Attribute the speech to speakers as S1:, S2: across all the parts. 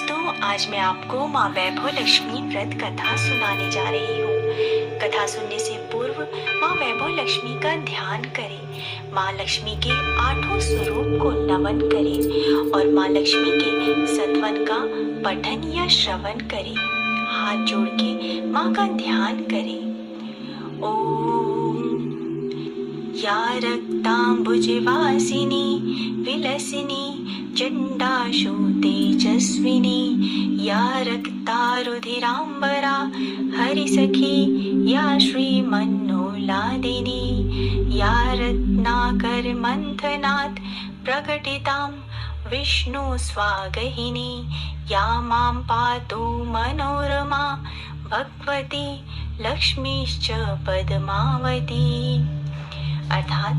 S1: दोस्तों, आज मैं आपको माँ वैभव लक्ष्मी व्रत कथा सुनाने जा रही हूँ। कथा सुनने से पूर्व माँ वैभव लक्ष्मी का ध्यान करें, माँ लक्ष्मी के 8 स्वरूप को नमन करें और माँ लक्ष्मी के सत्वन का पठन या श्रवण करें। हाथ जोड़ के माँ का ध्यान करें। ओम या रक्तांबुजवासिनी विलसिनी चंडाशु तेजस्विनी या रक्तारुधिरांबरा हरिसखी या श्रीमन्नोलादिनी या रत्नाकर मंथनात् प्रकटितां विष्णु स्वागहिनी या मां पातु मनोरमा भगवती लक्ष्मीश्च पद्मावती। अर्थात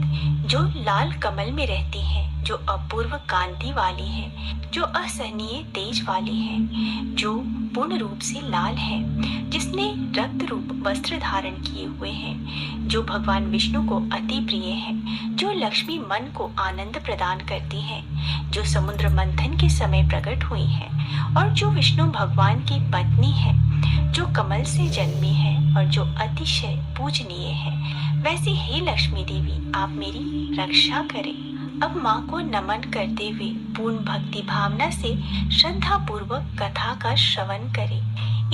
S1: जो लाल कमल में रहती है, जो अपूर्व कांति वाली है, जो असहनीय तेज वाली है, जो पूर्ण रूप से लाल है, जिसने रक्त रूप वस्त्र धारण किए हुए हैं, जो भगवान विष्णु को अति प्रिय है, जो लक्ष्मी मन को आनंद प्रदान करती है, जो समुद्र मंथन के समय प्रकट हुई है और जो विष्णु भगवान की पत्नी है, जो कमल से जन्मी है और जो अतिशय पूजनीय है, वैसे ही लक्ष्मी देवी आप मेरी रक्षा करें। अब माँ को नमन करते हुए पूर्ण भक्ति भावना से श्रद्धा पूर्वक कथा का श्रवण करें।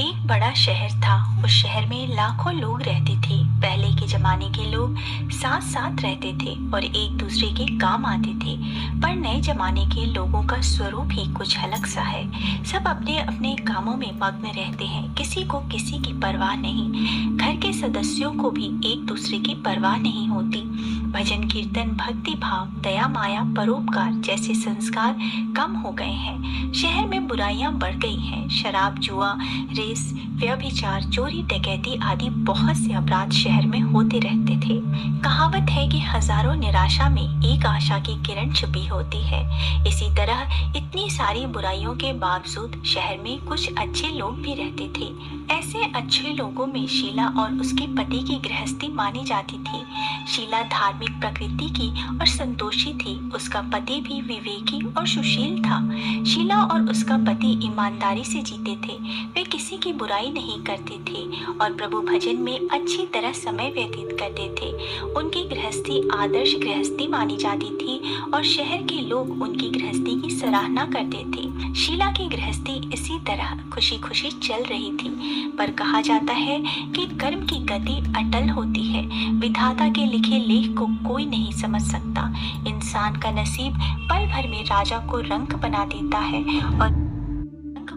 S1: एक बड़ा शहर था। उस शहर में लाखों लोग रहते थे। पहले के जमाने के लोग साथ साथ रहते थे और एक दूसरे के काम आते थे, पर नए जमाने के लोगों का स्वरूप ही कुछ अलग सा है। सब अपने अपने कामों में मग्न रहते हैं, किसी को किसी की परवाह नहीं। घर के सदस्यों को भी एक दूसरे की परवाह नहीं होती। भजन कीर्तन, भक्ति भाव, दया माया, परोपकार जैसे संस्कार कम हो गए हैं। शहर में बुराइयां बढ़ गई हैं। शराब, जुआ, रेस, व्यभिचार, चोरी, डकैती आदि बहुत से अपराध शहर में होते रहते थे। कहावत है कि हजारों निराशा में एक आशा की किरण छुपी होती है। इसी तरह इतनी सारी बुराइयों के बावजूद शहर में कुछ अच्छे लोग भी रहते थे। ऐसे अच्छे लोगों में शीला और उसके पति की गृहस्थी मानी जाती थी। शीला धार्मिक प्रकृति की और संतोषी थी। उसका पति भी विवेकी और सुशील था। शीला और उसका पति ईमानदारी से जीते थे। वे किसी की बुराई नहीं करते थे और प्रभु भजन में अच्छी तरह समय व्यतीत करते थे। उनकी गृहस्थी आदर्श गृहस्थी मानी जाती थी और शहर के लोग उनकी गृहस्थी की सराहना करते थे। शीला की गृहस्थी इसी तरह खुशी खुशी चल रही थी, पर कहा जाता है कि कर्म की गति अटल होती है। विधाता के लिखे लेख को कोई नहीं समझ सकता। इंसान का नसीब पल भर में राजा को रंक बना देता है और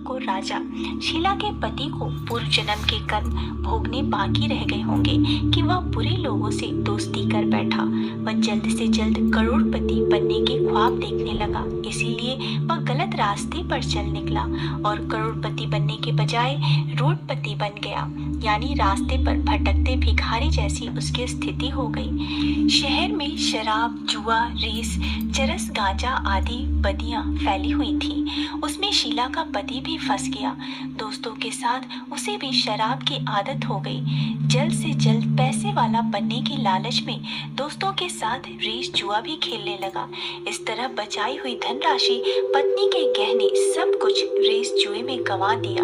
S1: को राजा। शीला के पति को पूर्व जन्म के कर्म भोगने बाकी रह गए होंगे कि वह बुरे लोगों से दोस्ती कर बैठा। वह जल्द से जल्द करोड़पति बनने के ख्वाब देखने लगा, इसीलिए वह गलत रास्ते पर चल निकला और करोड़पति बनने के बजाय रोडपति बन गया, यानी रास्ते पर भटकते भिखारी जैसी उसकी स्थिति हो गई। शहर में शराब, जुआ, रेस, चरस, गांजा आदि बदियां फैली हुई थी। उसमें शीला का पति भी फंस गया। दोस्तों के साथ उसे भी शराब की आदत हो गई। जल्द से जल्द पैसे वाला बनने की लालच में दोस्तों के साथ रेस, जुआ भी खेलने लगा। इस तरह बचाई हुई धनराशि, पत्नी के गहने, सब कुछ रेस जुए में गंवा दिया।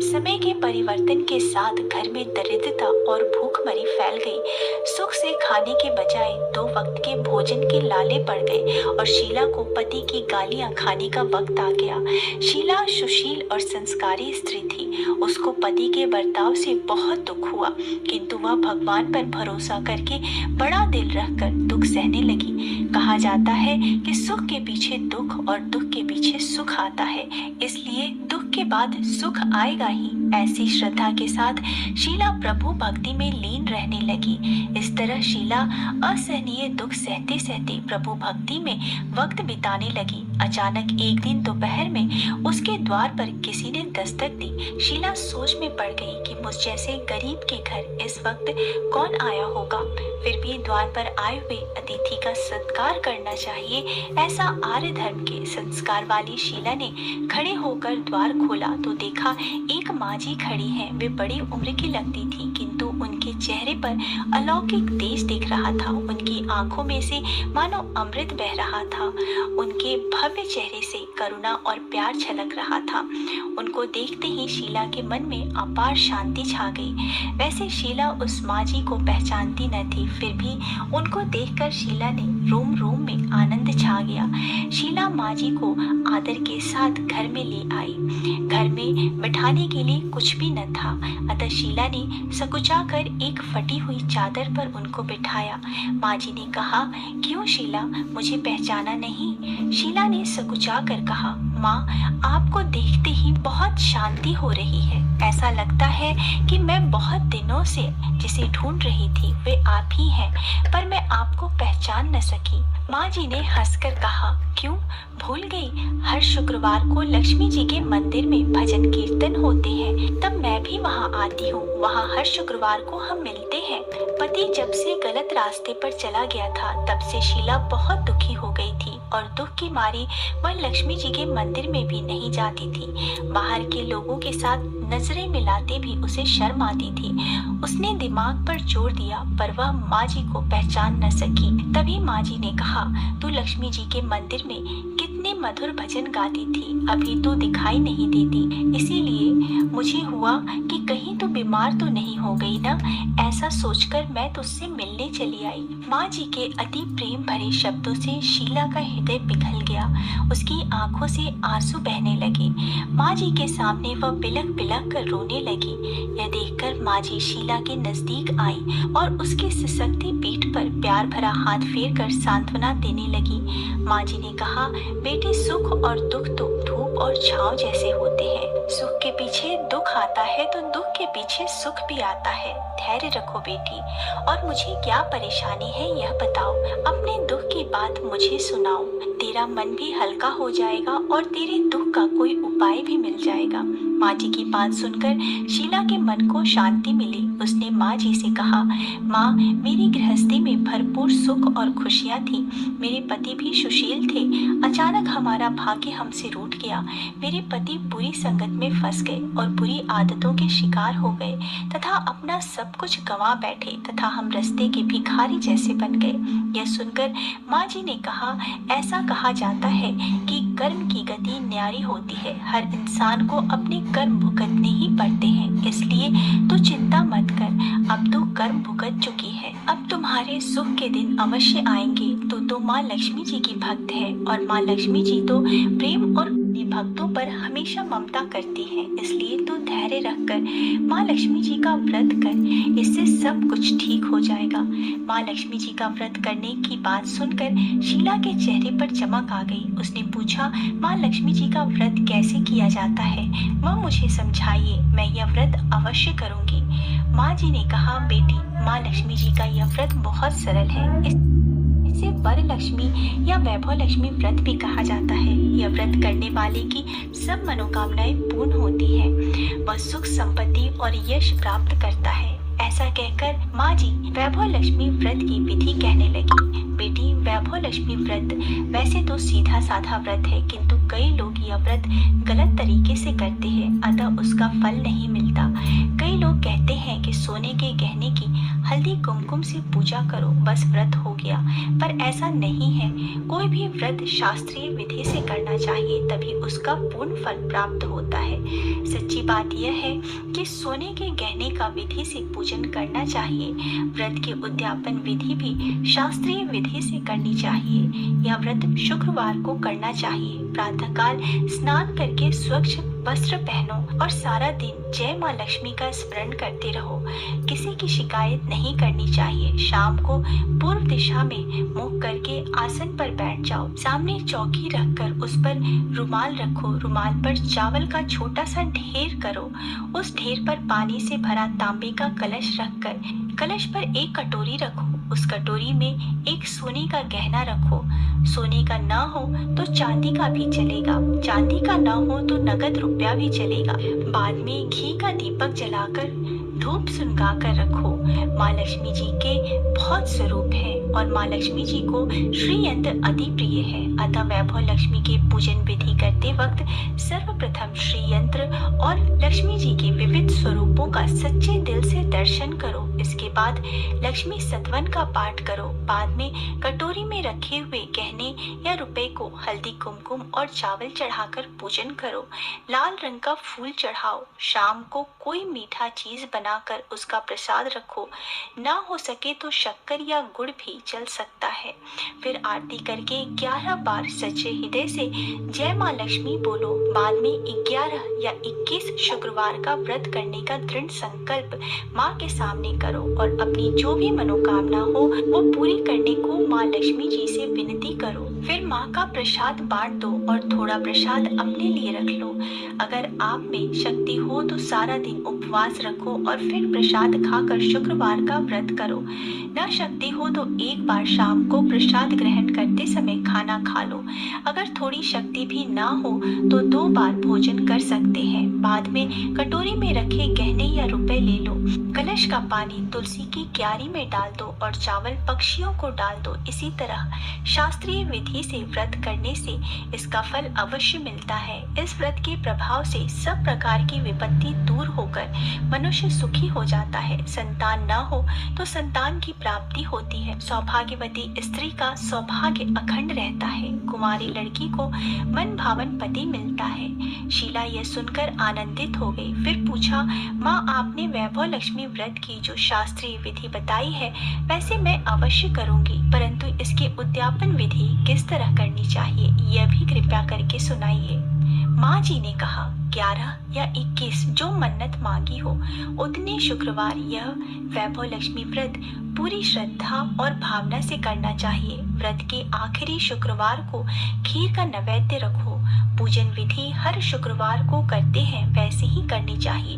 S1: समय के परिवर्तन के साथ घर में दरिद्रता और भूखमरी फैल गई। सुख से खाने के बजाय 2 वक्त के भोजन के लाले पड़ गए और शीला को पति की गालियां खाने का वक्त आ गया। शीला सुशील और संस्कारी स्त्री थी। उसको पति के बर्ताव से बहुत दुख हुआ, किंतु वह भगवान पर भरोसा करके बड़ा दिल रखकर दुख सहने लगी। कहा जाता है कि सुख के पीछे दुख और दुख के पीछे सुख आता है, इसलिए दुख के बाद सुख आएगा ही। ऐसी श्रद्धा के साथ शीला प्रभु भक्ति में लीन रहने लगी। इस तरह शीला असहनीय दुख सहते सहते प्रभु भक्ति में वक्त बिताने लगी। अचानक एक दिन दोपहर में उसके द्वार पर किसी ने दस्तक दी। शीला सोच में पड़ गई कि मुझ जैसे गरीब के घर इस वक्त कौन आया होगा। फिर भी द्वार पर आए हुए अतिथि का सत्कार करना चाहिए, ऐसा आर्य धर्म के संस्कार वाली शीला ने खड़े होकर द्वार खोला तो देखा एक माँ जी खड़ी हैं, वे बड़ी उम्र की लगती थी, किंतु उनके चेहरे पर अलौकिक तेज दिख रहा था। उनकी आंखों में से मानो अमृत बह रहा था। उनके भव्य चेहरे से करुणा और प्यार छलक रहा था। उनको देखते ही शीला के मन में अपार शांति छा गई। वैसे शीला उस माँ जी को पहचानती न थी, फिर भी उनको देखकर शीला ने रोम रोम में आनंद छा गया। शीला माँ जी को आदर के साथ घर में ले आई। घर में बैठाने के लिए कुछ भी न था, अतः शीला ने सकुचा कर एक फटी हुई चादर पर उनको बिठाया। माँ जी ने कहा, क्यों शीला, मुझे पहचाना नहीं? शीला ने सकुचा कर कहा, माँ, आपको देखते ही बहुत शांति हो रही है। ऐसा लगता है कि मैं बहुत दिनों से जिसे ढूंढ रही थी वे आप ही हैं, पर मैं आपको पहचान न सकी। माँ जी ने हंसकर कहा, क्यों भूल गई? हर शुक्रवार को लक्ष्मी जी के मंदिर में भजन कीर्तन होते हैं, तब मैं भी वहाँ आती हूँ। वहाँ हर शुक्रवार को हम मिलते हैं। पति जब से गलत रास्ते पर चला गया था, तब से शीला बहुत दुखी हो गई थी और दुख की मारी वह लक्ष्मी जी के मंदिर में भी नहीं जाती थी। बाहर के लोगों के साथ नजरें मिलाते भी उसे शर्म आती थी। उसने दिमाग पर जोर दिया, पर वह माँ जी को पहचान न सकी। तभी माँ जी ने कहा, तू लक्ष्मी जी के मंदिर में कितने मधुर भजन गाती थी, अभी तो दिखाई नहीं देती। इसीलिए मुझे हुआ कि कहीं तो बीमार तो नहीं हो गई ना। ऐसा सोचकर मैं तुझसे मिलने चली आई। माँ जी के अति प्रेम भरे शब्दों से शीला का हृदय पिघल गया। उसकी आंखों से आंसू बहने लगे। माँ जी के सामने वह बिलख बिलख कर रोने लगी। यह देखकर माँ जी शीला के नजदीक आई और उसके सिसकती पीठ पर प्यार भरा हाथ फेर कर सांत्वना देने लगी। माँ जी ने कहा, बेटी, सुख और दुख तो धूप और छांव जैसे होते हैं। सुख के पीछे दुख आता है तो दुख के पीछे सुख भी आता है। धैर्य रखो बेटी, और मुझे क्या परेशानी है यह बताओ। अपने दुख की बात मुझे सुनाओ, तेरा मन भी हल्का हो जाएगा और तेरे दुख का कोई उपाय भी मिल जाएगा। माँ जी की बात सुनकर शीला के मन को शांति मिली। उसने माँ जी से कहा, माँ, मेरी गृहस्थी में भरपूर सुख और खुशियाँ थी। मेरे पति भी सुशील थे। अचानक हमारा भाग्य हमसे रूठ गया। मेरे पति बुरी संगत में फंस गए और बुरी आदतों के शिकार हो गए तथा अपना सब कुछ गंवा बैठे तथा हम रास्ते के भिखारी जैसे बन गए। यह सुनकर माँ जी ने कहा, ऐसा कहा जाता है कि कर्म की गति न्यारी होती है। हर इंसान को अपने कर्म भुगतने ही पड़ते हैं, इसलिए तू चिंता मत कर। अब तू कर्म भुगत चुकी है, अब तुम्हारे सुख के दिन अवश्य आएंगे। तो माँ लक्ष्मी जी की भक्त है और माँ लक्ष्मी जी तो प्रेम और भक्तों पर हमेशा ममता करती है, इसलिए तू धैर्य रखकर माँ लक्ष्मी जी का व्रत कर, इससे सब कुछ ठीक हो जाएगा। माँ लक्ष्मी जी का व्रत करने की बात सुनकर शीला के चेहरे पर चमक आ गई। उसने पूछा, माँ लक्ष्मी जी का व्रत कैसे किया जाता है, वह मुझे समझाइए, मैं यह व्रत अवश्य करूंगी। माँ जी ने कहा, बेटी, माँ लक्ष्मी जी का यह व्रत बहुत सरल है। इसे वर लक्ष्मी या वैभव लक्ष्मी व्रत भी कहा जाता है। यह व्रत करने वाले की सब मनोकामनाएं पूर्ण होती है। वह सुख, संपत्ति और यश प्राप्त करता है। ऐसा कहकर माँ जी वैभव लक्ष्मी व्रत की विधि कहने लगी। बेटी, वैभव लक्ष्मी व्रत वैसे तो सीधा साधा व्रत है, किंतु कई लोग यह व्रत गलत तरीके से करते हैं, अतः उसका फल नहीं मिलता। कई लोग कहते हैं कि सोने के गहने की हल्दी कुमकुम से पूजा करो, बस व्रत हो गया, पर ऐसा नहीं है। कोई भी व्रत शास्त्रीय विधि से करना चाहिए, तभी उसका पूर्ण फल प्राप्त होता है। सच्ची बात यह है कि सोने के गहने का विधि से पूजन करना चाहिए। व्रत की उद्यापन विधि भी शास्त्रीय विधि से करनी चाहिए। यह व्रत शुक्रवार को करना चाहिए। प्रातःकाल स्नान करके स्वच्छ वस्त्र पहनो और सारा दिन जय माँ लक्ष्मी का स्मरण करते रहो। किसी की शिकायत नहीं करनी चाहिए। शाम को पूर्व दिशा में मुख करके आसन पर बैठ जाओ। सामने चौकी रखकर उस पर रुमाल रखो। रुमाल पर चावल का छोटा सा ढेर करो। उस ढेर पर पानी से भरा तांबे का कलश रखकर कलश पर एक कटोरी रखो। उस कटोरी में एक सोने का गहना रखो। सोने का ना हो तो चांदी का भी चलेगा। चांदी का ना हो तो नगद रुपया भी चलेगा। बाद में घी का दीपक जलाकर धूप सुनगा कर रखो। माँ लक्ष्मी जी के बहुत स्वरूप है और माँ लक्ष्मी जी को श्री यंत्र अति प्रिय है। अतः वैभव लक्ष्मी के पूजन विधि करते वक्त सर्वप्रथम श्री यंत्र और लक्ष्मी जी के विविध बाद लक्ष्मी सतवन का पाठ करो। बाद में कटोरी में रखे हुए गहने या रुपए को हल्दी, कुमकुम और चावल चढ़ाकर पूजन करो। लाल रंग का फूल चढ़ाओ। शाम को कोई मीठा चीज बनाकर उसका प्रसाद रखो। ना हो सके तो शक्कर या गुड़ भी चल सकता है। फिर आरती करके 11 बार सच्चे हृदय से जय माँ लक्ष्मी बोलो। बाद में 11 या 21 शुक्रवार का व्रत करने का दृढ़ संकल्प माँ के सामने करो और अपनी जो भी मनोकामना हो वो पूरी करने को माँ लक्ष्मी जी से विनती करो। फिर माँ का प्रसाद बांट दो और थोड़ा प्रसाद अपने लिए रख लो। अगर आप में शक्ति हो तो सारा दिन उपवास रखो और फिर प्रसाद खाकर शुक्रवार का व्रत करो। न शक्ति हो तो एक बार शाम को प्रसाद ग्रहण करते समय खाना खा लो। अगर थोड़ी शक्ति भी ना हो तो 2 बार भोजन कर सकते हैं। बाद में कटोरी में रखे गहने या रुपए ले लो। कलश का पानी तुलसी की क्यारी में डाल दो और चावल पक्षियों को डाल दो। इसी तरह शास्त्रीय विधि से व्रत करने से इसका फल अवश्य मिलता है। इस व्रत के प्रभाव से सब प्रकार की विपत्ति दूर होकर मनुष्य सुखी हो जाता है। संतान न हो तो संतान की प्राप्ति होती है। सौभाग्यवती स्त्री का सौभाग्य अखंड रहता है। कुंवारी लड़की को मन भावन पति मिलता है। शीला यह सुनकर आनंदित हो गई। फिर पूछा, माँ आपने वैभव लक्ष्मी व्रत की जो शास्त्रीय विधि बताई है वैसे मैं अवश्य करूंगी, परंतु इसके उद्यापन विधि किस तरह करनी चाहिए यह भी कृपया करके सुनाइए। माँ जी ने कहा, 11 या 21 जो मन्नत मांगी हो उतने शुक्रवार यह वैभव लक्ष्मी व्रत पूरी श्रद्धा और भावना से करना चाहिए। व्रत के आखिरी शुक्रवार को खीर का नैवेद्य रखो। पूजन विधि हर शुक्रवार को करते हैं वैसे ही करनी चाहिए।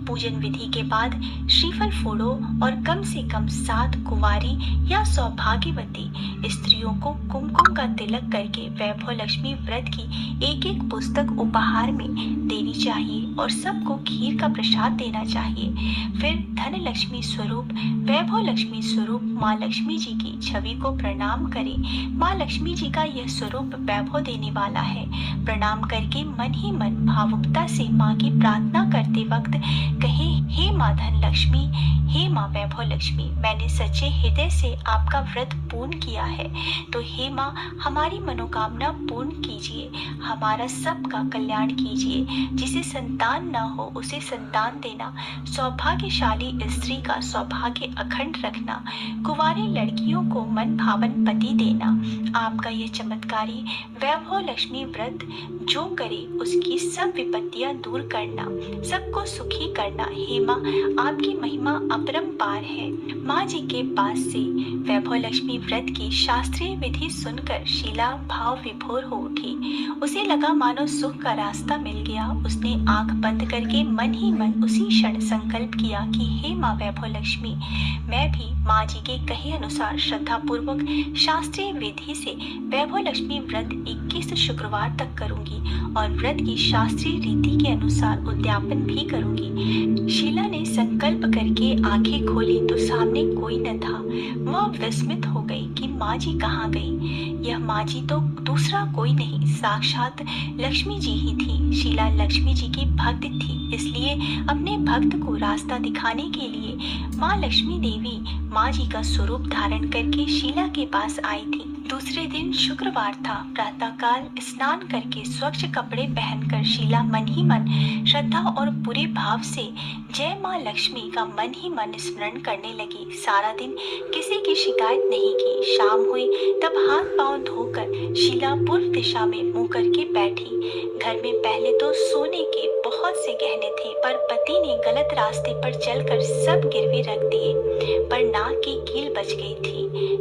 S1: पूजन विधि के बाद श्रीफल फोड़ो और कम से कम 7 कुंवारी या सौभाग्यवती स्त्रियों को कुमकुम का तिलक करके वैभव लक्ष्मी व्रत की एक पुस्तक उपहार में देनी चाहिए और सबको खीर का प्रसाद देना चाहिए। फिर धन लक्ष्मी स्वरूप वैभव लक्ष्मी स्वरूप माँ लक्ष्मी जी की छवि को प्रणाम करें। माँ लक्ष्मी जी का यह स्वरूप वैभव देने वाला है। प्रणाम करके मन ही मन भावुकता से माँ की प्रार्थना करते वक्त कहें, हे माँ धन लक्ष्मी, हे माँ वैभव लक्ष्मी, मैंने सच्चे हृदय से आपका व्रत पूर्ण किया है, तो हे माँ हमारी मनोकामना पूर्ण कीजिए, हमारा सबका कल्याण कीजिए। जिसे संतान न हो उसे संतान देना, सौभाग्यशाली स्त्री का सौभाग्य अखंड रखना, कुंवारी लड़कियों को मन भावन पति देना। आपका यह चमत्कारी वैभव लक्ष्मी व्रत जो करे उसकी सब विपत्तियां दूर करना, सबको सुखी करना। हे माँ आपकी महिमा अपरंपार है। माँ जी के पास से वैभव लक्ष्मी व्रत की शास्त्रीय विधि सुनकर शीला भाव विभोर हो उठी। उसे लगा मानो सुख का रास्ता मिल गया। उसने आंख बंद करके मन ही मन उसी क्षण संकल्प किया कि हे माँ वैभव लक्ष्मी, मैं भी माँ जी के कहे अनुसार श्रद्धा पूर्वक शास्त्रीय विधि से वैभव लक्ष्मी व्रत 21 शुक्रवार तक करूंगी और व्रत की शास्त्रीय रीति के अनुसार उद्यापन भी करूंगी। शीला ने संकल्प करके आंखें खोली तो सामने कोई न था। वह विस्मित हो गई कि माँ जी कहाँ गई। यह माँ जी तो दूसरा कोई नहीं, साक्षात लक्ष्मी जी ही थी। शीला लक्ष्मी जी की भक्त थी, इसलिए अपने भक्त को रास्ता दिखाने के लिए माँ लक्ष्मी देवी माँ जी का स्वरूप धारण करके शीला के पास आई थी। दूसरे दिन शुक्रवार था। प्रातःकाल स्नान करके स्वच्छ कपड़े पहनकर शीला मन ही मन श्रद्धा और पूरे भाव से जय माँ लक्ष्मी का मन ही मन स्मरण करने लगी। सारा दिन किसी की शिकायत नहीं की। शाम हुई तब हाथ पांव धोकर शीला पूर्व दिशा में मुंह करके बैठी। घर में पहले तो सोने के बहुत से गहने थे, पर पति ने गलत रास्ते पर चलकर सब गिरवी रख दिए। पर नाक की कील बच गई थी।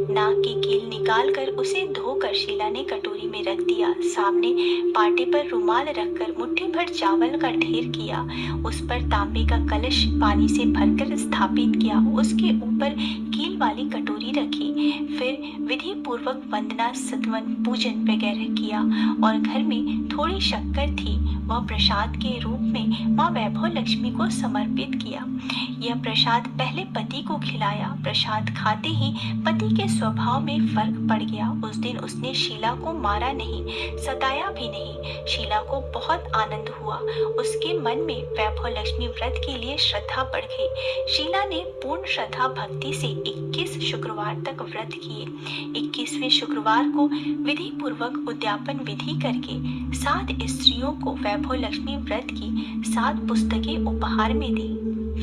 S1: नाक की कील निकालकर उसे धोकर शीला ने कटोरी में रख दिया। सामने पाटे पर रुमाल रखकर मुट्ठी भर चावल का ढेर किया। उस पर तांबे का कलश पानी से भरकर स्थापित किया। उसके ऊपर कील वाली कटोरी रखी। फिर विधि पूर्वक वंदना, सतवन, पूजन वगैरह किया और घर में थोड़ी शक्कर थी, वह प्रसाद के रूप में में माँ वैभव लक्ष्मी को समर्पित किया। यह प्रसाद पहले पति को खिलाया। प्रसाद खाते ही पति के स्वभाव में फर्क पड़ गया। उस दिन उसने शीला को मारा नहीं, सताया भी नहीं। शीला को बहुत आनंद हुआ। उसके मन में वैभव लक्ष्मी व्रत के लिए श्रद्धा बढ़ गई। शीला ने पूर्ण श्रद्धा भक्ति से 21 शुक्रवार तक व्रत किए। 21वें शुक्रवार को विधि पूर्वक उद्यापन विधि करके 7 स्त्रियों को वैभव लक्ष्मी व्रत की 7 पुस्तकें उपहार में दी।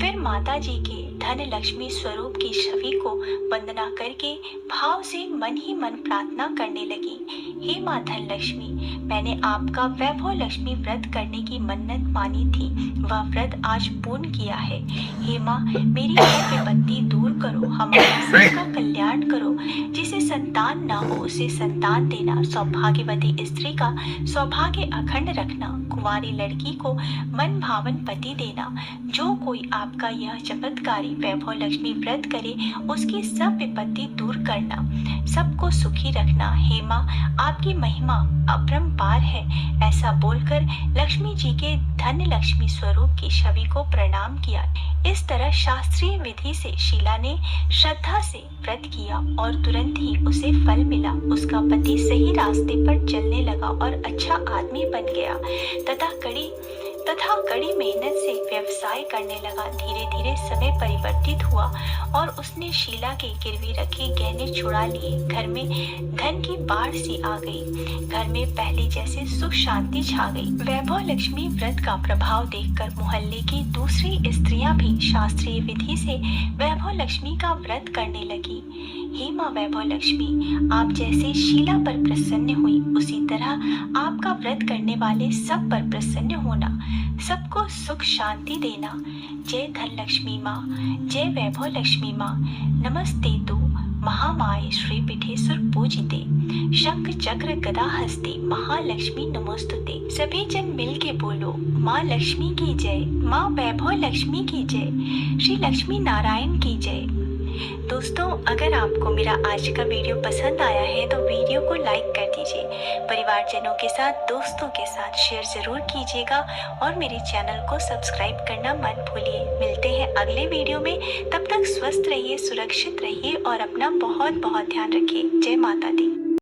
S1: फिर माता जी के धन लक्ष्मी स्वरूप की छवि को वंदना करके भाव से मन ही मन प्रार्थना करने लगी। हे माँ धन लक्ष्मी, मैंने आपका वैभव लक्ष्मी व्रत करने की मन्नत मानी थी, वह व्रत आज पूर्ण किया है। हे माँ, मेरी यह विपत्ति दूर करो, हमारे सबका कल्याण करो। जिसे संतान न हो उसे संतान देना, सौभाग्यवती स्त्री का सौभाग्य अखंड रखना, कुंवारी लड़की को मन भावन पति देना। जो कोई आपका यह चमत्कारी वैभव लक्ष्मी व्रत करे उसकी सब विपत्ति दूर करना, सबको सुखी रखना। हे माँ, आपकी महिमा अपरंपार है। ऐसा बोलकर लक्ष्मी जी के धन लक्ष्मी स्वरूप की छवि को प्रणाम किया। इस तरह शास्त्रीय विधि से शीला ने श्रद्धा से व्रत किया और तुरंत ही उसे फल मिला। उसका पति सही रास्ते पर चलने लगा और अच्छा आदमी बन गया तथा कड़ी मेहनत से व्यवसाय करने लगा। धीरे धीरे समय परिवर्तित हुआ और उसने शीला के गिरवी रखे गहने छुड़ा लिए। घर में धन की बाढ़ सी आ गई। घर में पहले जैसे सुख शांति छा गई। वैभव लक्ष्मी व्रत का प्रभाव देखकर मोहल्ले की दूसरी स्त्रियां भी शास्त्रीय विधि से वैभव लक्ष्मी का व्रत करने लगी। हे माँ वैभव लक्ष्मी, आप जैसे शीला पर प्रसन्न हुई उसी तरह आपका व्रत करने वाले सब पर प्रसन्न होना, सबको सुख शांति देना। जय धन लक्ष्मी माँ, जय वैभव लक्ष्मी माँ। नमस्ते तु महामाये श्री पीठेश्वर पूजिते, शंख चक्र गदा हस्ते महालक्ष्मी नमोस्तुते। सभी जन मिल के बोलो माँ लक्ष्मी की जय, माँ वैभव लक्ष्मी की जय, श्री लक्ष्मी नारायण की जय। दोस्तों, अगर आपको मेरा आज का वीडियो पसंद आया है तो वीडियो को लाइक कर दीजिए। परिवारजनों के साथ, दोस्तों के साथ शेयर जरूर कीजिएगा और मेरे चैनल को सब्सक्राइब करना मत भूलिए। मिलते हैं अगले वीडियो में। तब तक स्वस्थ रहिए, सुरक्षित रहिए और अपना बहुत बहुत ध्यान रखिए। जय माता दी।